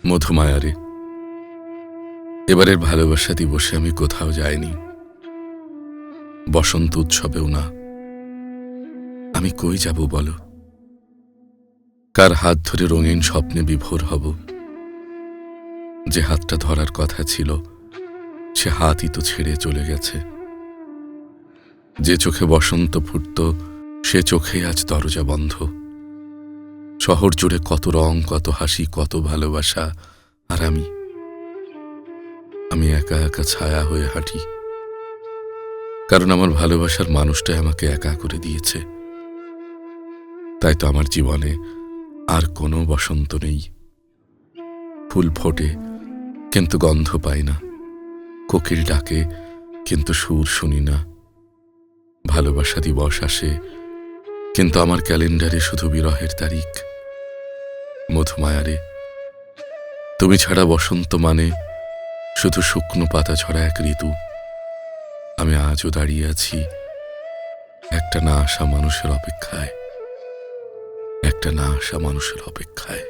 মধুমায়ারে, এবারের ভালোবাসা দিবসে আমি কোথাও যাইনি, বসন্ত উৎসবেও না। আমি কই যাব বলো? কার হাত ধরে রঙিন স্বপ্নে বিভোর হব? যে হাতটা ধরার কথা ছিল, সে হাতই তো ছেড়ে চলে গেছে। যে চোখে বসন্ত ফুটত, সে চোখে আজ দরজা বন্ধ। শহর জুড়ে কত রং, কত হাসি, কত ভালোবাসা, আর আমি একা একা ছায়া হয়ে হাঁটি। কারণ আমার ভালোবাসার মানুষটাই আমাকে একা করে দিয়েছে। তাই তো আমার জীবনে আর কোনো বসন্ত নেই। ফুল ফোটে কিন্তু গন্ধ পাই না, কোকিল ডাকে কিন্তু সুর শুনি না। ভালোবাসা দিবস আসে কিন্তু আমার ক্যালেন্ডারে শুধু বিরহের তারিখ। মধুমায়ারে, তুমি ছাড়া বসন্ত মানে শুধু শুকনো পাতা ঝরা এক ঋতু। আমি আজও দাঁড়িয়ে আছি একটা না আসা মানুষের অপেক্ষায়, একটা না আসা মানুষের অপেক্ষায়।